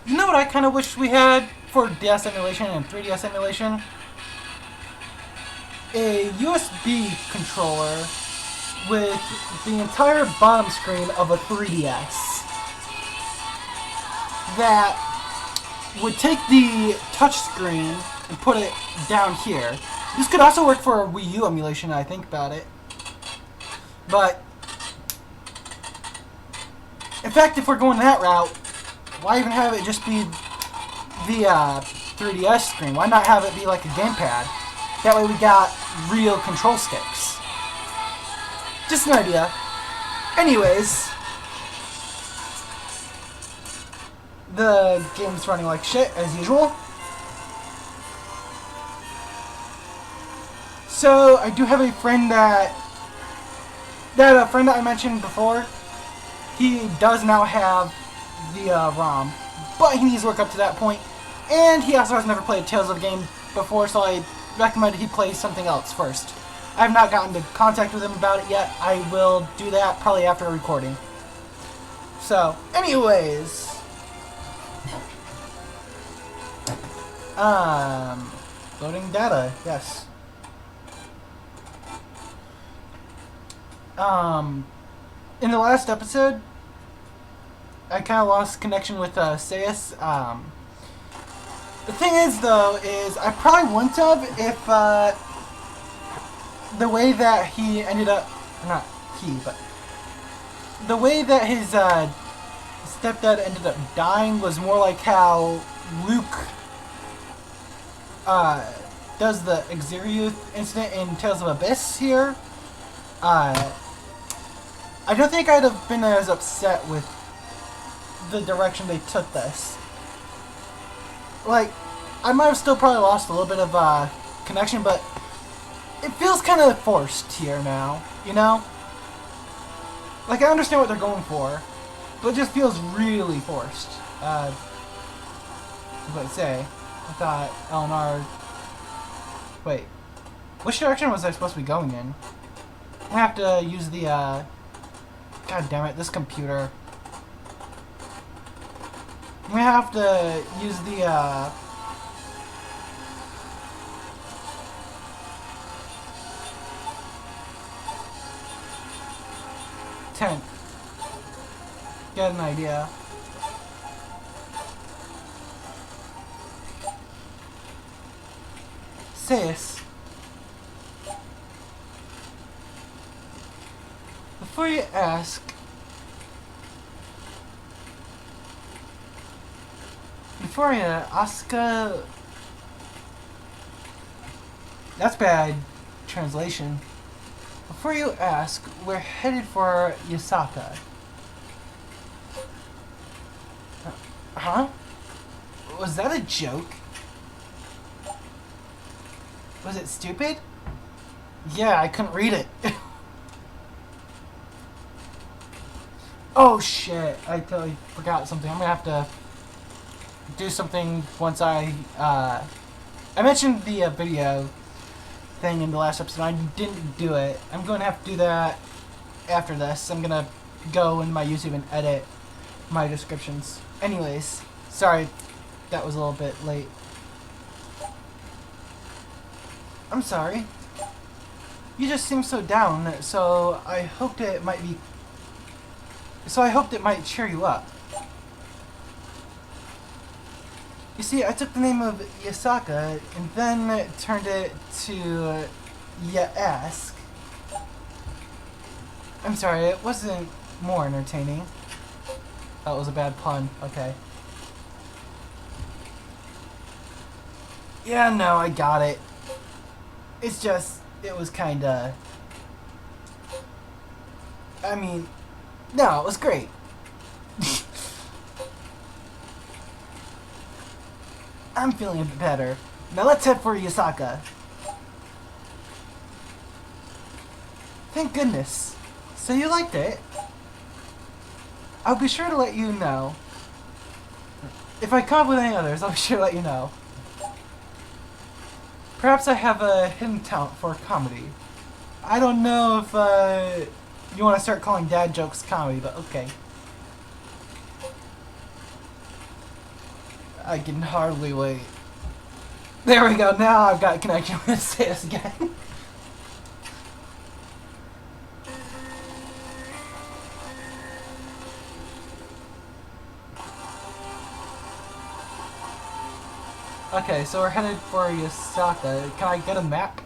You know what I kind of wish we had for DS emulation and 3DS emulation? A USB controller with the entire bottom screen of a 3DS that would take the touchscreen and put it down here. This could also work for a Wii U emulation, I think about it. But, in fact, if we're going that route, why even have it just be the 3DS screen? Why not have it be like a gamepad? That way we got real control sticks. Just an idea. Anyways, the game's running like shit, as usual. So, I do have a friend that I mentioned before. He does now have the ROM, but he needs to work up to that point. And he also has never played Tales of the game before, so I recommended he play something else first. I have not gotten into contact with him about it yet. I will do that probably after a recording. So, anyways. Loading data, yes. In the last episode, I kind of lost connection with caius. The thing is, though, is I probably wouldn't have if the way that he ended up, not he, but the way that his stepdad ended up dying was more like how Luke does the Exeriuth incident in Tales of Abyss here. I don't think I'd have been as upset with the direction they took this. Like, I might have still probably lost a little bit of connection, but it feels kind of forced here now, you know? Like, I understand what they're going for, but it just feels really forced. What did I say? I thought LNR... Wait. Which direction was I supposed to be going in? I have to use the, God damn it, this computer. I'm gonna have to use the, 10. Get an idea. Caius. Before you ask, that's bad translation. Before you ask, we're headed for Yusaka. Huh? Was that a joke? Was it stupid? Yeah, I couldn't read it. Oh shit, I totally forgot something. I'm gonna have to do something once I mentioned the video thing in the last episode. I didn't do it. I'm going to have to do that after this. I'm gonna go in my YouTube and edit my descriptions. Anyways, sorry that was a little bit late. I'm sorry. You just seem so down, so I hoped it might cheer you up. You see, I took the name of Yusaka and then turned it to Ya-ask. I'm sorry, it wasn't more entertaining. That was a bad pun. Okay. Yeah, no, I got it. It's just, it was kinda... I mean, no, it was great. I'm feeling better. Now let's head for Yusaka. Thank goodness. So you liked it? I'll be sure to let you know. If I come up with any others, I'll be sure to let you know. Perhaps I have a hidden talent for comedy. I don't know if you want to start calling dad jokes comedy, but okay. I can hardly wait. There we go, now I've got connection with Sis again. Okay, so we're headed for Yusaka. Can I get a map?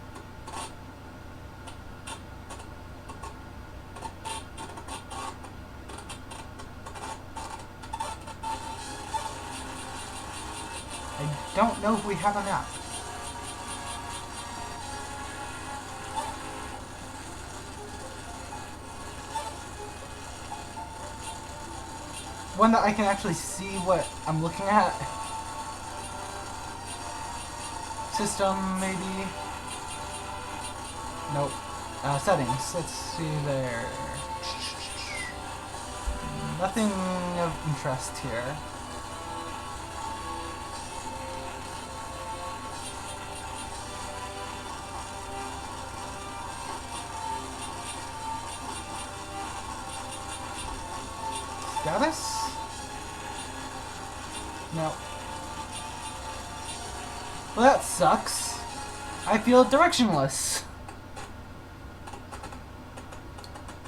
I don't know if we have a map. One that I can actually see what I'm looking at. System, maybe? Nope. Settings. Let's see there. Nothing of interest here. Status? No. Well, that sucks. I feel directionless.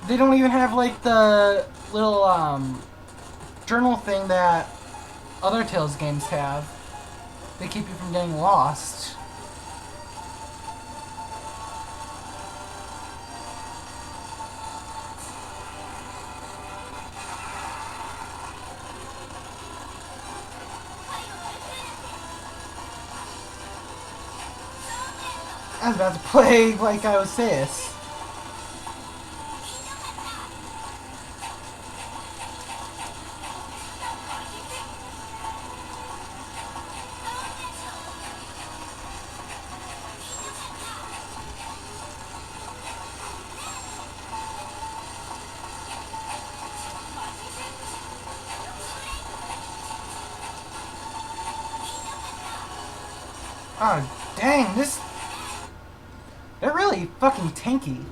They don't even have, like, the little, journal thing that other Tales games have. They keep you from getting lost. I was about to play like I was Sis. Oh, dang, this... They're really fucking tanky.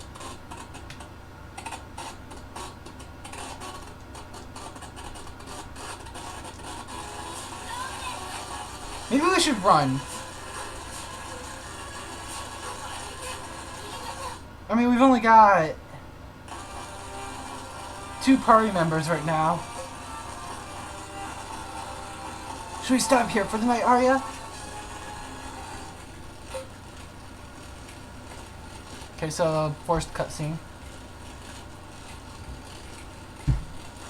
Maybe we should run. I mean, we've only got 2 party members right now. Should we stop here for the night, Arria? Okay, so forced cutscene.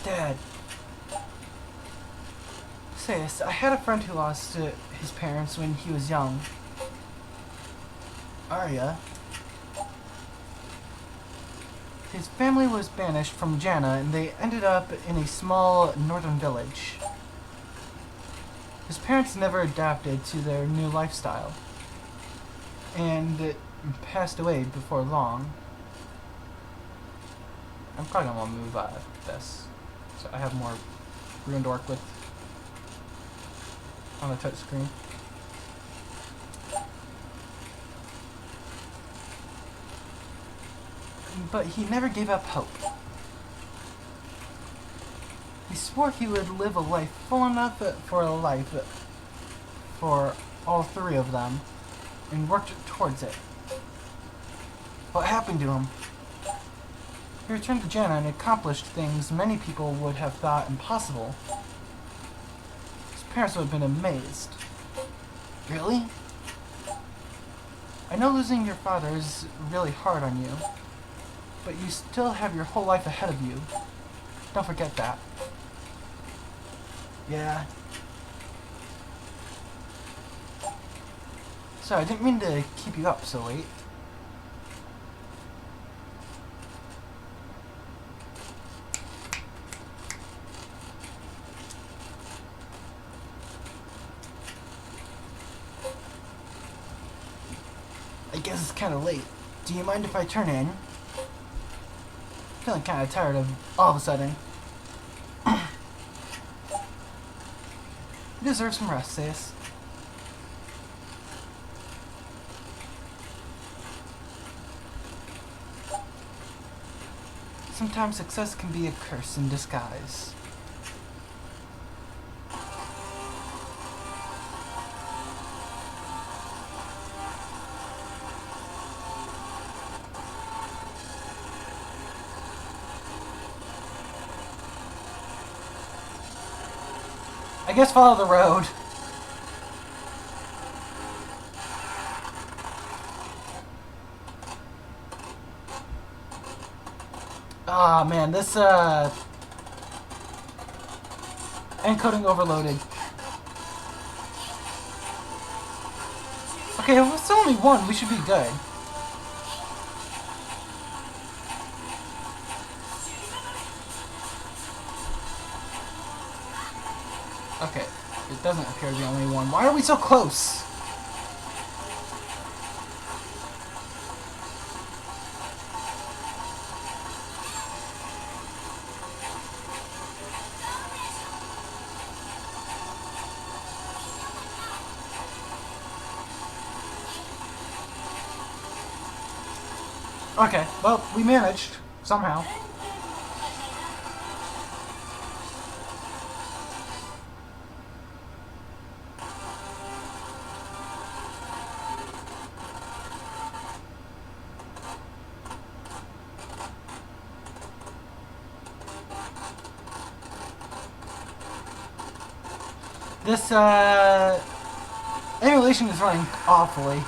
Dad. Sis, I had a friend who lost his parents when he was young. Arria. His family was banished from Jana and they ended up in a small northern village. His parents never adapted to their new lifestyle. And passed away before long. I'm probably gonna want to move out of this, so I have more room to work with on the touch screen. But he never gave up hope. He swore he would live a life full enough for all 3 of them, and worked towards it. What happened to him? He returned to Jana and accomplished things many people would have thought impossible. His parents would have been amazed. Really? I know losing your father is really hard on you, but you still have your whole life ahead of you. Don't forget that. Yeah. Sorry, I didn't mean to keep you up so late. I guess it's kind of late. Do you mind if I turn in? Feeling kind of tired of all of a sudden. You deserve some rest, Sis. Sometimes success can be a curse in disguise. I guess follow the road. Ah, man, this, encoding overloaded. Okay, if it's only one, we should be good. Okay, it doesn't appear to be only one. Why are we so close? Okay, well, we managed, somehow. This, emulation is running awfully.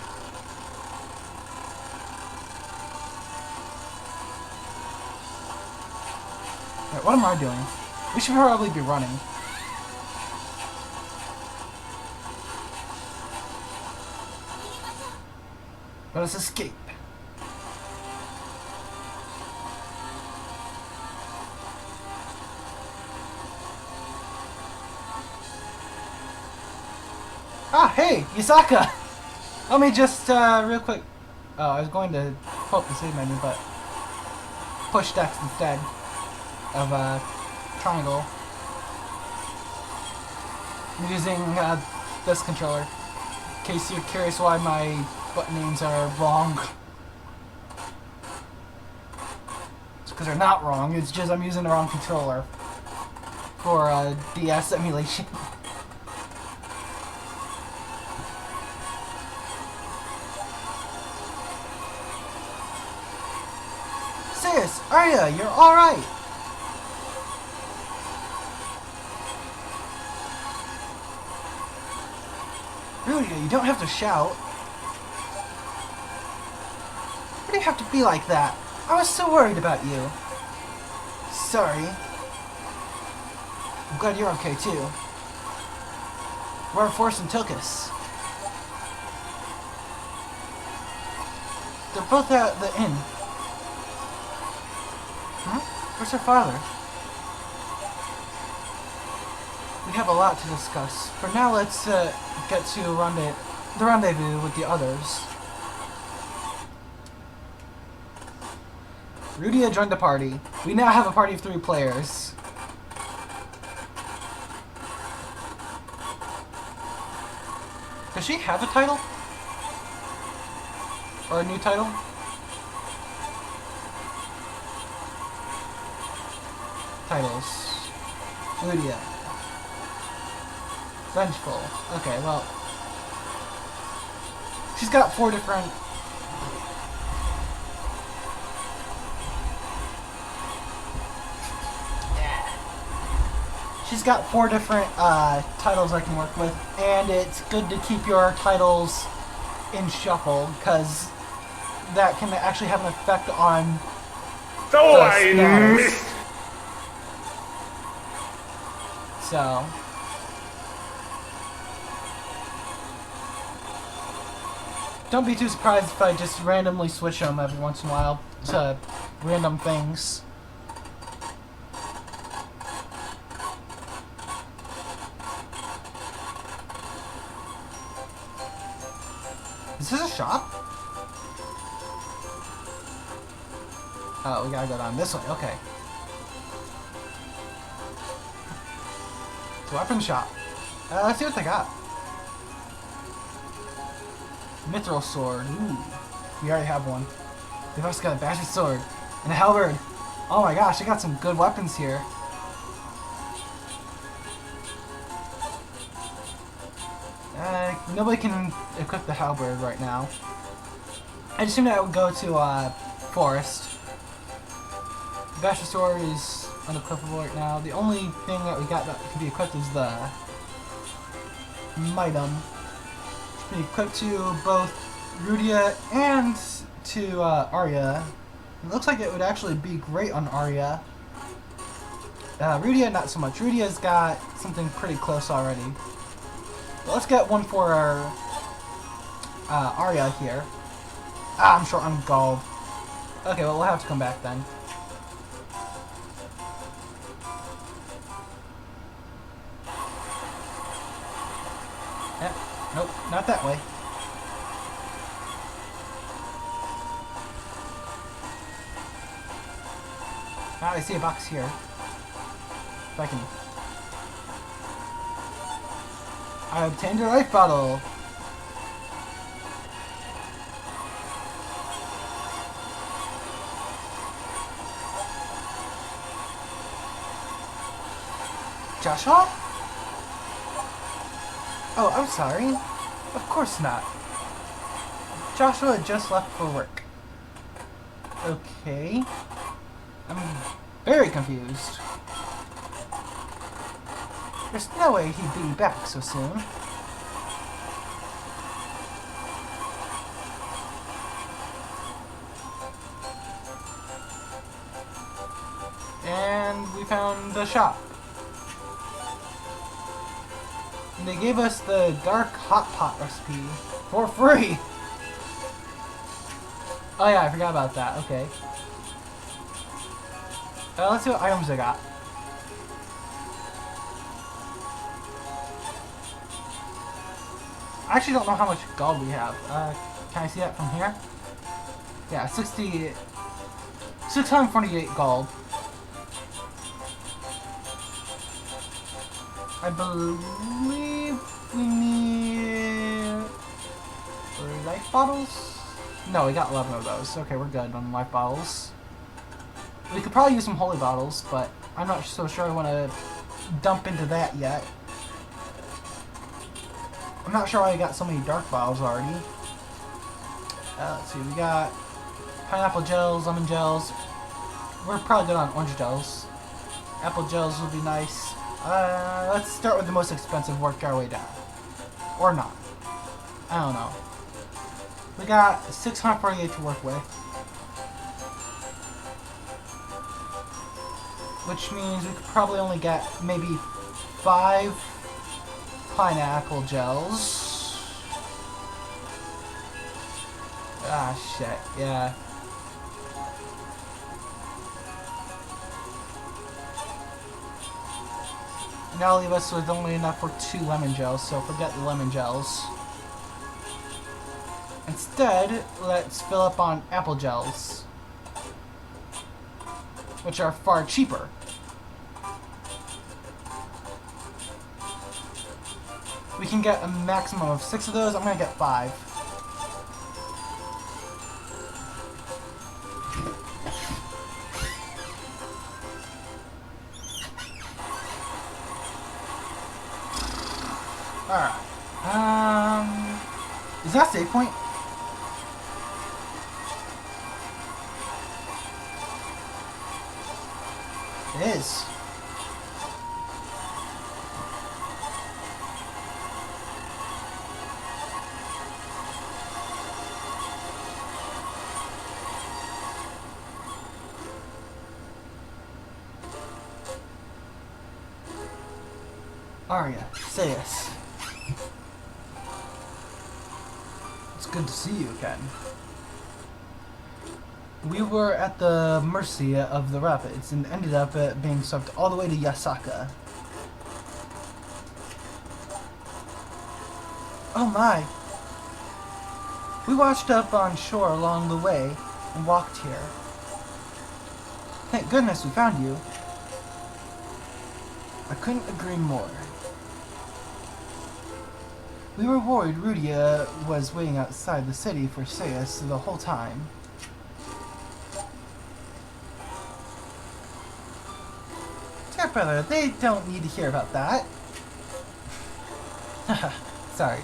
Right, what am I doing? We should probably be running. Let us escape. Ah, hey, Yusaka! Let me just, real quick. Oh, I was going to pull up the save menu, but push X instead of, triangle. I'm using, this controller. In case you're curious why my button names are wrong. It's because they're not wrong, it's just I'm using the wrong controller for, DS emulation. Arria, you're alright! Rudia, you don't have to shout. Why do you have to be like that? I was so worried about you. Sorry. I'm glad you're okay too. Where are Forrest and Tilkis? They're both at the inn. Huh? Where's her father? We have a lot to discuss. For now, let's get to the rendezvous with the others. Rudia joined the party. We now have a party of 3 players. Does she have a title? Or a new title? Titles. Rudia. Vengeful. Okay, well. She's got 4 different... She's got 4 different titles I can work with, and it's good to keep your titles in shuffle, because that can actually have an effect on the status. So... don't be too surprised if I just randomly switch them every once in a while to random things. Is this a shop? Oh, we gotta go down this way. Okay. It's a weapon shop. Let's see what they got. Mithril sword. Ooh. We already have one. They've also got a bastard sword. And a halberd. Oh my gosh, they got some good weapons here. Nobody can equip the halberd right now. I assume that I would go to forrest. The bastard sword is unequipable right now. The only thing that we got that can be equipped is the Mitem. Which can be equipped to both Rudia and to Arria. It looks like it would actually be great on Arria. Rudia, not so much. Rudia's got something pretty close already. But let's get one for our Arria here. Ah, I'm short on gold. Okay, well, we'll have to come back then. Nope, not that way. Ah, I see a box here. If I can... I obtained a life bottle! Joshua? Oh, I'm sorry. Of course not. Joshua just left for work. Okay. I'm very confused. There's no way he'd be back so soon. And we found the shop. And they gave us the dark hot pot recipe for free. Oh yeah, I forgot about that. Okay. Let's see what items I got. I actually don't know how much gold we have. Can I see that from here? Yeah, 648 gold. I believe we need life bottles? No, we got 11 of those. Okay, we're good on life bottles. We could probably use some holy bottles, but I'm not so sure I want to dump into that yet. I'm not sure why I got so many dark bottles already. Let's see, we got pineapple gels, lemon gels. We're probably good on orange gels. Apple gels would be nice. Let's start with the most expensive, work our way down. Or not. I don't know. We got 648 to work with. Which means we could probably only get maybe 5 pineapple gels. Ah, shit, yeah. And that'll leave us with only enough for 2 lemon gels, so forget the lemon gels. Instead, let's fill up on apple gels, which are far cheaper. We can get a maximum of 6 of those. I'm gonna get 5. Alright. Is that a save point? It is. Arria, caius. It's good to see you again. We were at the mercy of the rapids and ended up being swept all the way to Yusaka. Oh my! We washed up on shore along the way and walked here. Thank goodness we found you. I couldn't agree more. We were worried Rudia was waiting outside the city for caius the whole time. Dear brother, they don't need to hear about that. Haha, sorry.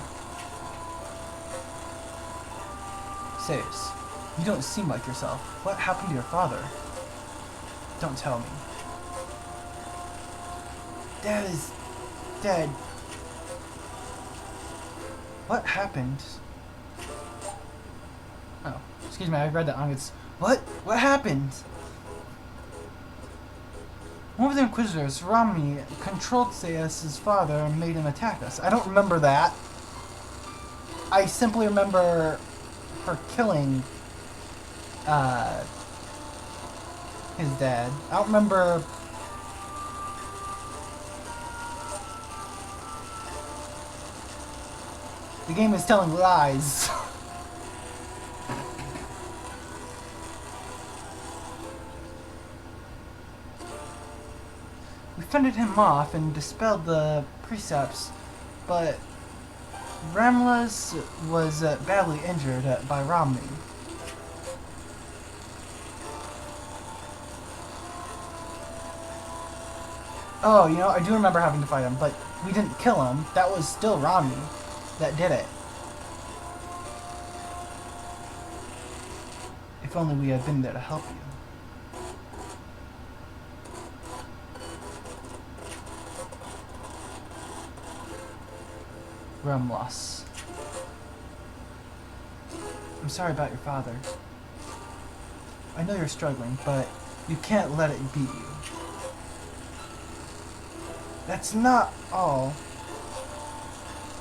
Caius, you don't seem like yourself. What happened to your father? Don't tell me. Dad is dead. What happened? Oh, excuse me, I read that wrong. It's what? What happened? One of the Inquisitors, Romney, controlled Caius' father and made him attack us. I don't remember that. I simply remember her killing his dad. I don't remember. The game is telling lies. We fended him off and dispelled the precepts, but Ramlas was badly injured by Romney. Oh, you know, I do remember having to fight him, but we didn't kill him. That was still Romney that did it. If only we had been there to help you. Ramlas. I'm sorry about your father. I know you're struggling, but you can't let it beat you. That's not all.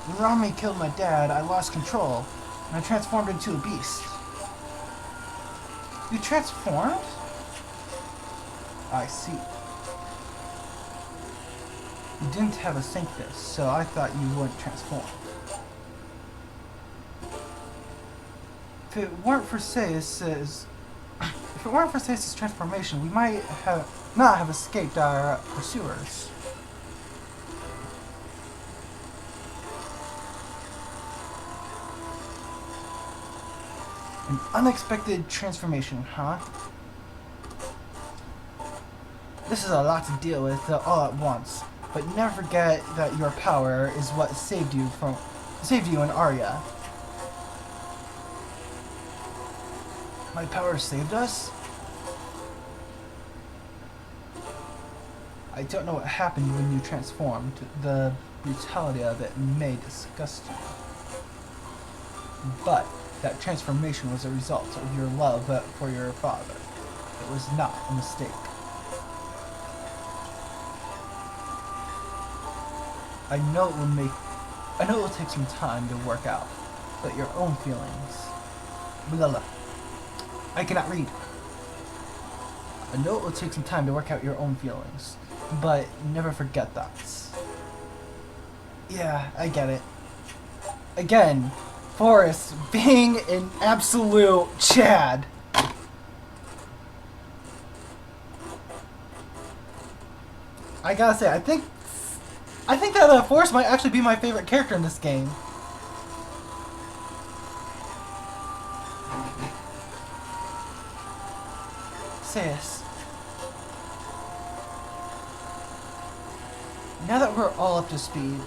When Rami killed my dad, I lost control, and I transformed into a beast. You transformed? I see. You didn't have a tempest, so I thought you wouldn't transform. If it weren't for Caius' transformation, we might not have escaped our pursuers. An unexpected transformation, huh? This is a lot to deal with all at once, but never forget that your power is what saved you in Arria. My power saved us? I don't know what happened when you transformed. The brutality of it may disgust you. But that transformation was a result of your love for your father. It was not a mistake. I know it will take some time to work out, but your own feelings. Blah, blah. I cannot read. I know it will take some time to work out your own feelings, but never forget that. Yeah, I get it. Again, Forrest being an absolute Chad. I gotta say, I think that Forrest might actually be my favorite character in this game. Caius. Now that we're all up to speed,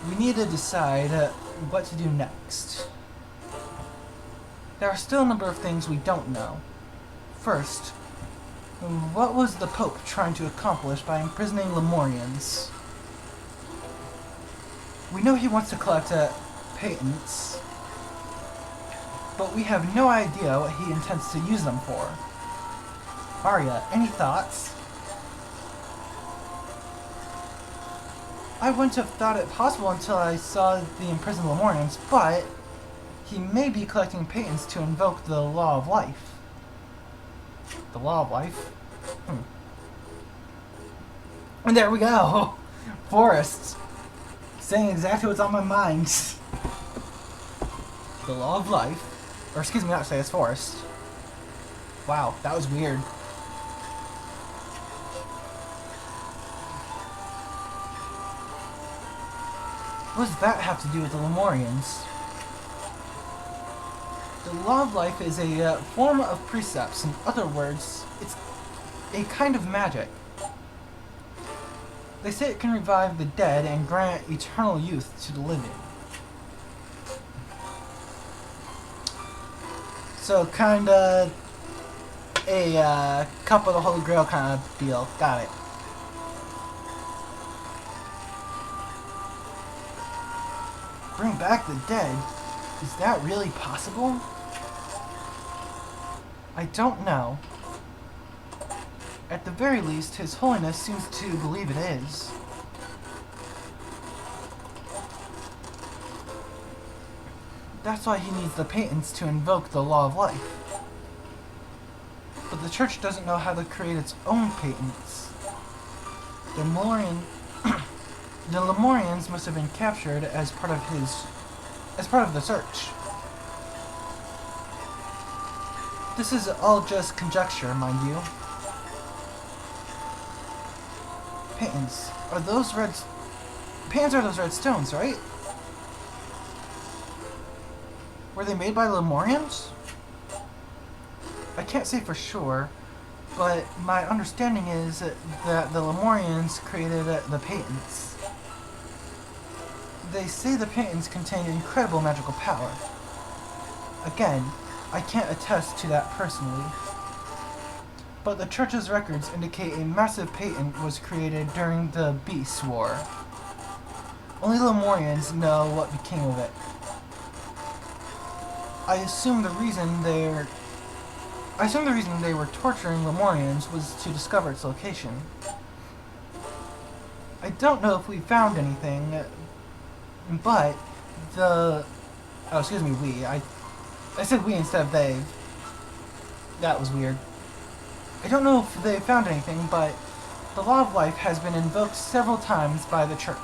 we need to decide what to do next. There are still a number of things we don't know. First, what was the Pope trying to accomplish by imprisoning lemorians? We know he wants to collect patents, but we have no idea what he intends to use them for. Arria, any thoughts? I wouldn't have thought it possible until I saw the imprisoned lemorians, but he may be collecting patents to invoke the law of life. The law of life? And there we go! Forrest, saying exactly what's on my mind. The law of life. Or excuse me, not say it's Forrest. Wow, that was weird. What does that have to do with the lemorians? The law of life is a form of precepts. In other words, it's a kind of magic. They say it can revive the dead and grant eternal youth to the living. So kinda a cup of the Holy Grail kind of deal. Got it. Bring back the dead? Is that really possible? I don't know. At the very least, His Holiness seems to believe it is. That's why he needs the patents to invoke the law of life. But the church doesn't know how to create its own patents. The lemorians must have been captured as part of the search. This is all just conjecture, mind you. Patents are those red stones, right? Were they made by lemorians? I can't say for sure, but my understanding is that the lemorians created the patents. They say the patents contain incredible magical power. Again, I can't attest to that personally. But the church's records indicate a massive patent was created during the Beast War. Only lemorians know what became of it. I assume the reason they were torturing lemorians was to discover its location. I don't know if we found anything, but we. I said we instead of they. That was weird. I don't know if they found anything, but the law of life has been invoked several times by the church.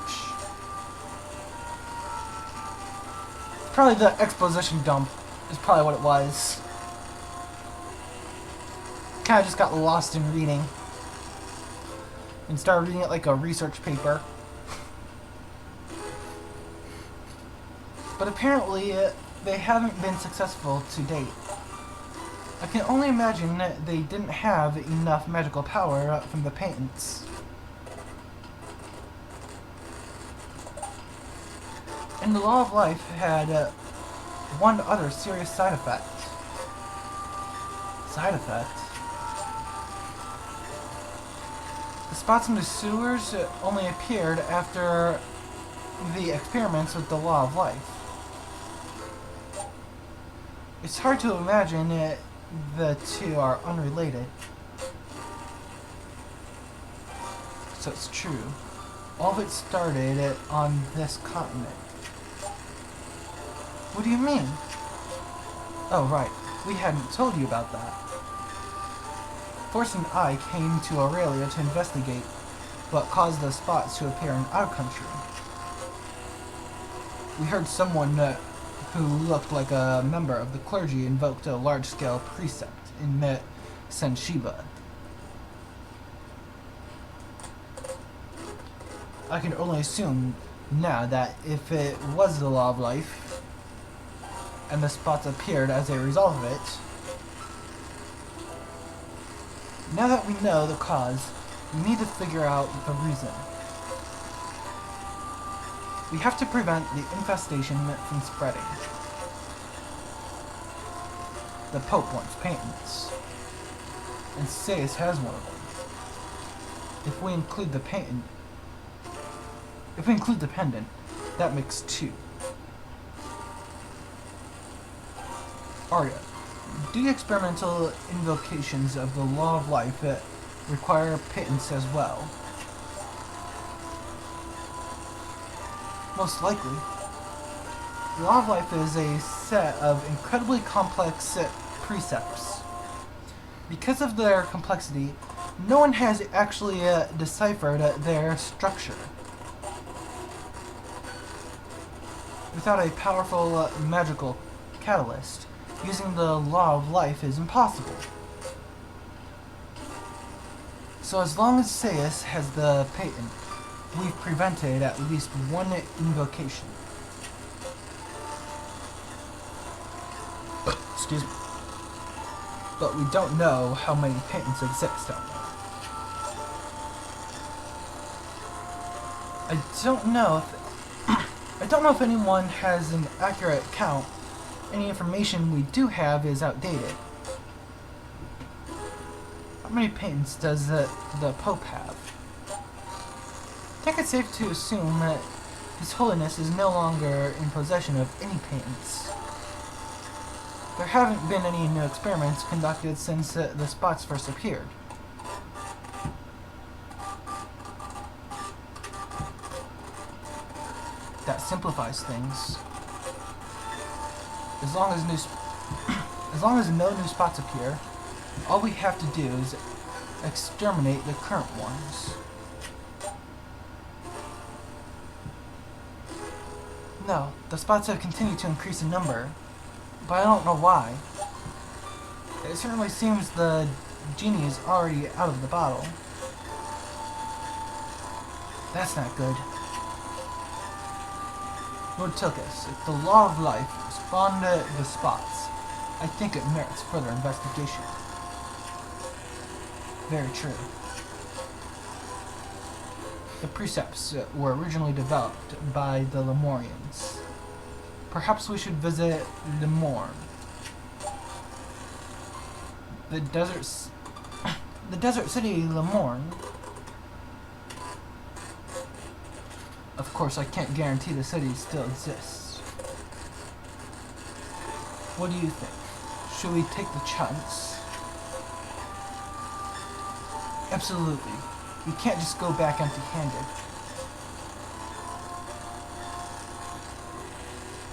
Probably the exposition dump is probably what it was. Kinda just got lost in reading. And started reading it like a research paper. But apparently, they haven't been successful to date. I can only imagine that they didn't have enough magical power from the patents. And the law of life had one other serious side effect. The spots in the sewers only appeared after the experiments with the law of life. It's hard to imagine the two are unrelated. So it's true. All of it started on this continent. What do you mean? Oh, right. We hadn't told you about that. Forrest and I came to Aurelia to investigate what caused the spots to appear in our country. We heard someone who looked like a member of the clergy invoked a large-scale precept in Senshiba. I can only assume now that if it was the law of life, and the spots appeared as a result of it, now that we know the cause, we need to figure out the reason. We have to prevent the infestation from spreading. The Pope wants patents, and Caius has one of them. If we include the pendant, that makes two. Arria, do the experimental invocations of the law of life require patents as well? Most likely. The law of life is a set of incredibly complex precepts. Because of their complexity, no one has actually deciphered their structure. Without a powerful magical catalyst, using the law of life is impossible. So as long as Caius has the patent, we've prevented at least one invocation. Excuse me. But we don't know how many patents exist out there. I don't know if anyone has an accurate count. Any information we do have is outdated. How many patents does the Pope have? I think it's safe to assume that His Holiness is no longer in possession of any patents. There haven't been any new experiments conducted since the spots first appeared. That simplifies things. As long as no new spots appear, all we have to do is exterminate the current ones. No, the spots have continued to increase in number, but I don't know why. It certainly seems the genie is already out of the bottle. That's not good. Lord Tilkis, if the law of life spawned the spots, I think it merits further investigation. Very true. The precepts were originally developed by the lemorians. Perhaps we should visit Lemorn. The desert city Lemorn. Of course, I can't guarantee the city still exists. What do you think? Should we take the chance? Absolutely. We can't just go back empty-handed.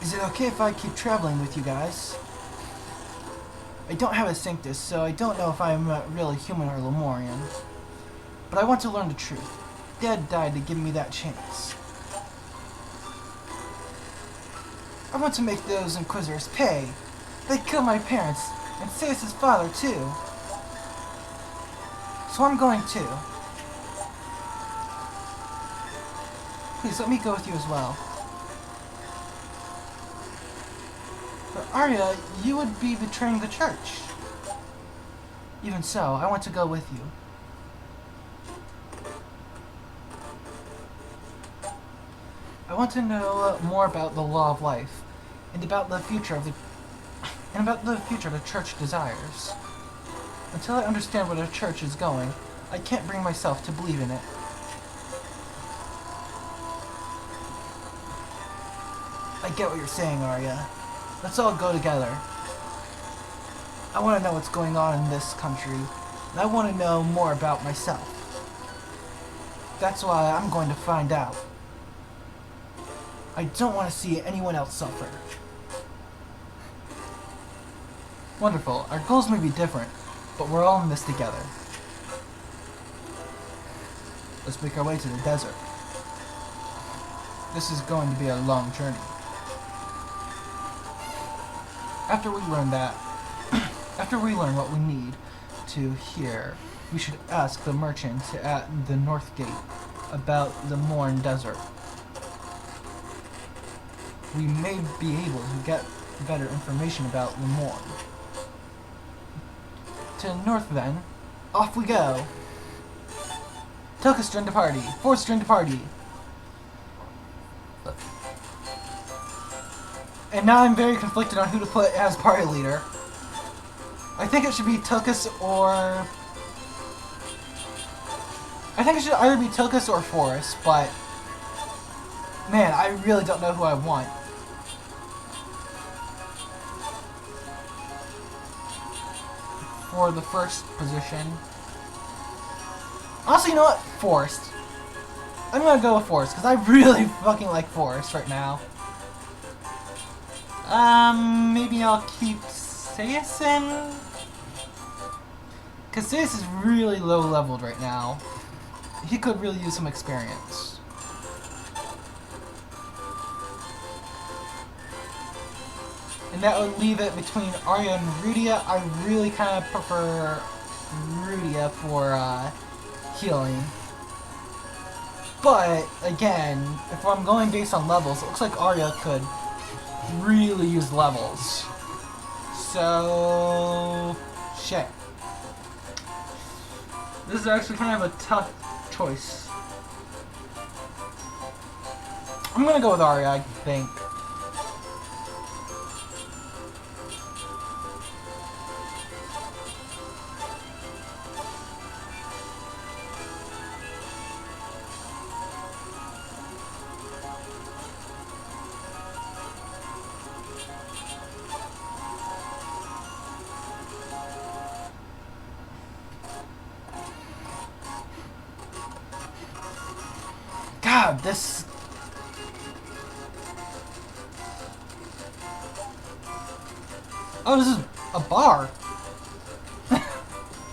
Is it okay if I keep traveling with you guys? I don't have a Sanctus, so I don't know if I'm really human or Lemorian. But I want to learn the truth. Dad died to give me that chance. I want to make those Inquisitors pay. They killed my parents, and Caius' father too. So I'm going too. Please let me go with you as well. For Arria, you would be betraying the church. Even so, I want to go with you. I want to know more about the law of life, and about the future of the church desires. Until I understand where the church is going, I can't bring myself to believe in it. I get what you're saying, Arria. Let's all go together. I want to know what's going on in this country, and I want to know more about myself. That's why I'm going to find out. I don't want to see anyone else suffer. Wonderful. Our goals may be different, but we're all in this together. Let's make our way to the desert. This is going to be a long journey. After we learn what we need to hear, we should ask the merchant at the North Gate about the Morn Desert. We may be able to get better information about the Morn. To the north then, off we go! Tilkis joined the party. Forrest joined the party. And now I'm very conflicted on who to put as party leader. I think it should be Tilkis or... I think it should either be Tilkis or Forrest, but... Man, I really don't know who I want. For the first position. Honestly, you know what? Forrest. I'm gonna go with Forrest, because I really fucking like Forrest right now. Maybe I'll keep Caius in? Because Caius is really low leveled right now. He could really use some experience. And that would leave it between Arria and Rudia. I really kind of prefer Rudia for healing. But, again, if I'm going based on levels, it looks like Arria could really use levels. So... shit. This is actually kind of a tough choice. I'm gonna go with Arria, I think. God, this... Oh, this is a bar.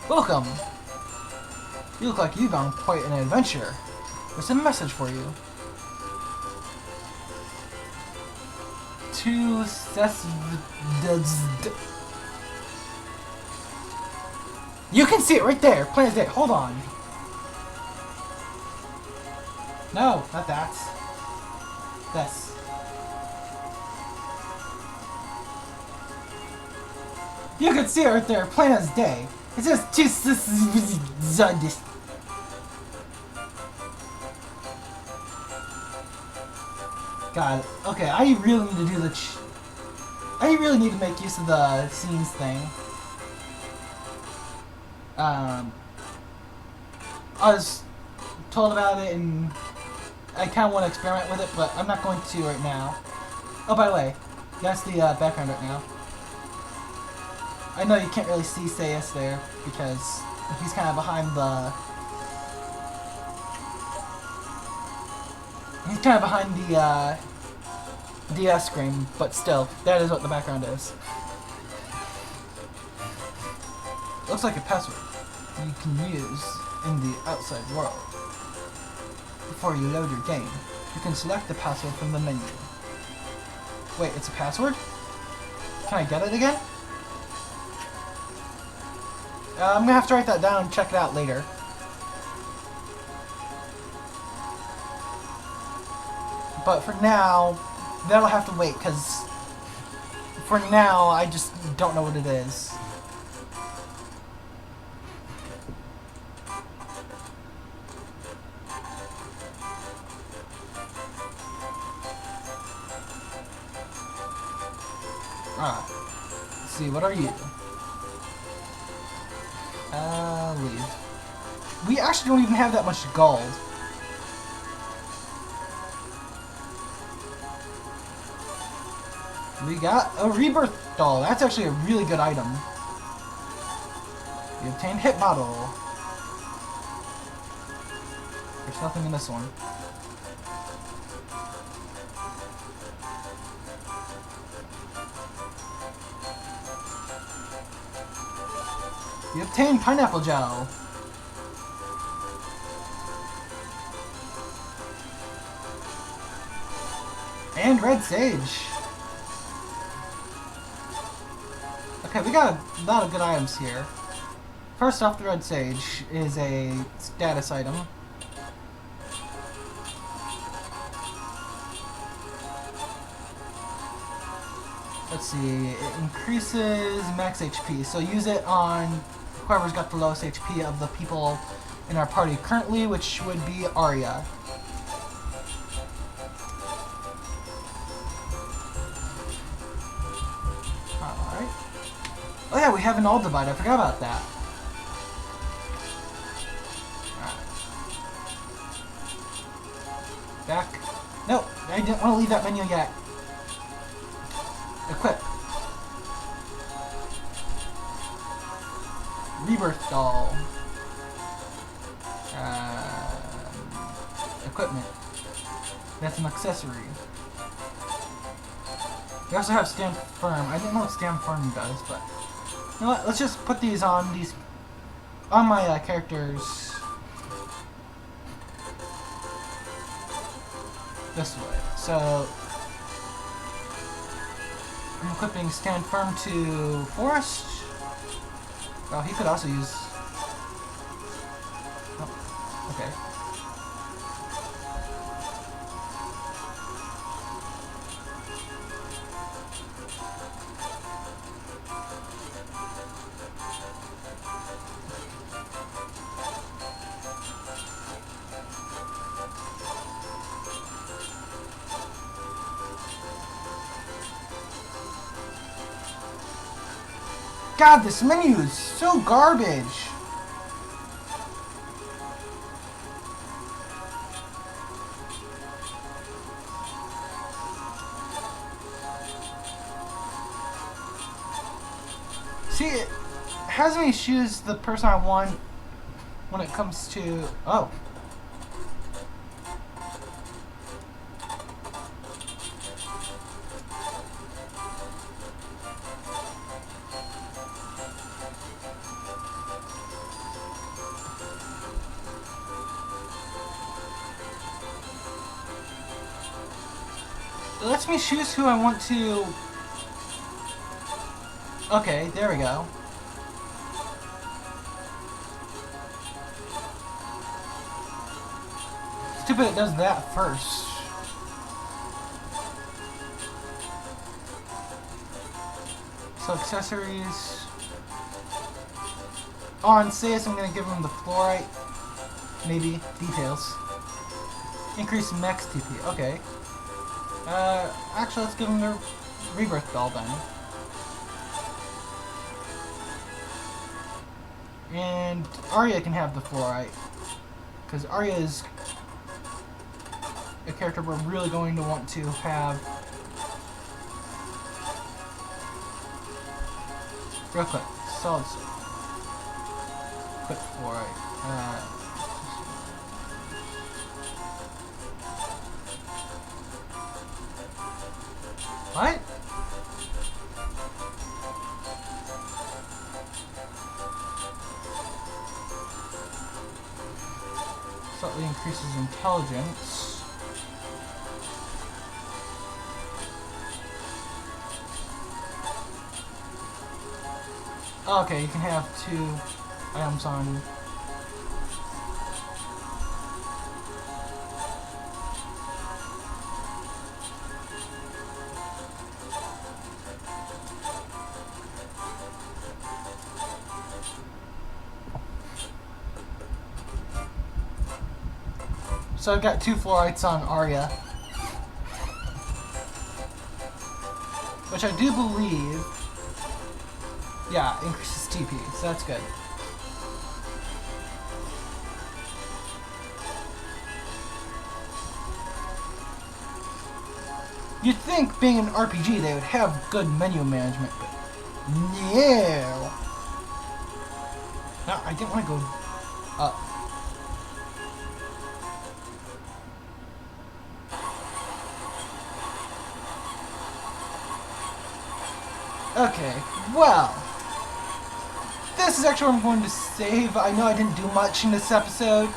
Welcome. You look like you've on quite an adventure. There's a message for you. You can see it right there. Plain as day. Hold on. No, not that. This. You can see it right there. Plain as day. It says God, okay, I really need to do the I really need to make use of the scenes thing. I was told about it and I kind of want to experiment with it, but I'm not going to right now. Oh, by the way, that's the background right now. I know you can't really see Caius there because he's kind of behind the... He's kind of behind the DS screen, but still, that is what the background is. Looks like a password you can use in the outside world. Before you load your game, you can select the password from the menu. Wait, it's a password? Can I get it again? I'm gonna have to write that down and check it out later. But for now, that'll have to wait, because for now, I just don't know what it is. Alright. Let's see, what are you? Leave. We actually don't even have that much gold. We got a rebirth doll. That's actually a really good item. You obtained hit bottle. There's nothing in this one. You obtained pineapple gel. And red sage. Okay, we got a lot of good items here. First off, the red sage is a status item. Let's see, it increases max HP, so use it on whoever's got the lowest HP of the people in our party currently, which would be Arria. Alright. Oh yeah, we have an all divide, I forgot about that. Right. Back. No, I didn't want to leave that menu yet. Equip. Rebirth doll. Equipment. That's an accessory. We also have stand firm. I don't know what stand firm does, but you know what? Let's just put these on my characters this way. So I'm equipping stand firm to forrest. Well, he could also use... Oh, okay. God, this menu is so garbage. See, it has me choose the person I want when it comes to... Oh. It lets me choose who I want to... Okay, there we go. Stupid, it does that first. So accessories. On Caius, I'm gonna give him the fluorite. Maybe. Details. Increase max TP. Okay. Actually, let's give him the rebirth bell then. And Arria can have the fluorite. Because Arria is a character we're really going to want to have. Real quick. Solid. Quick fluorite. What? Slightly increases intelligence. Okay, you can have 2 items on. So I've got 2 fluorites on Arria, which I do believe, yeah, increases TP, so that's good. You'd think, being an RPG, they would have good menu management, but no. No, I didn't want to go up. Okay, well, this is actually where I'm going to save. I know I didn't do much in this episode,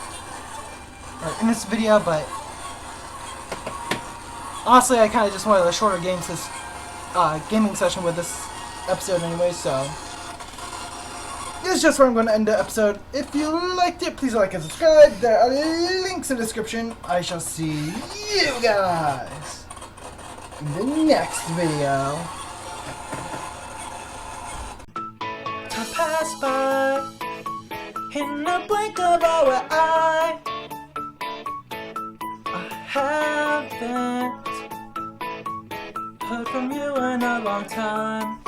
or in this video, but honestly, I kind of just wanted a shorter gaming session with this episode anyway, so this is just where I'm going to end the episode. If you liked it, please like and subscribe. There are links in the description. I shall see you guys in the next video. Pass by in the blink of our eye. I haven't heard from you in a long time,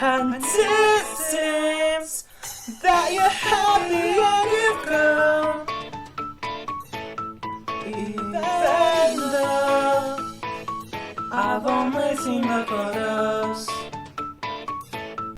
and it seems that you're happy and you've grown, even though I've only seen the photos.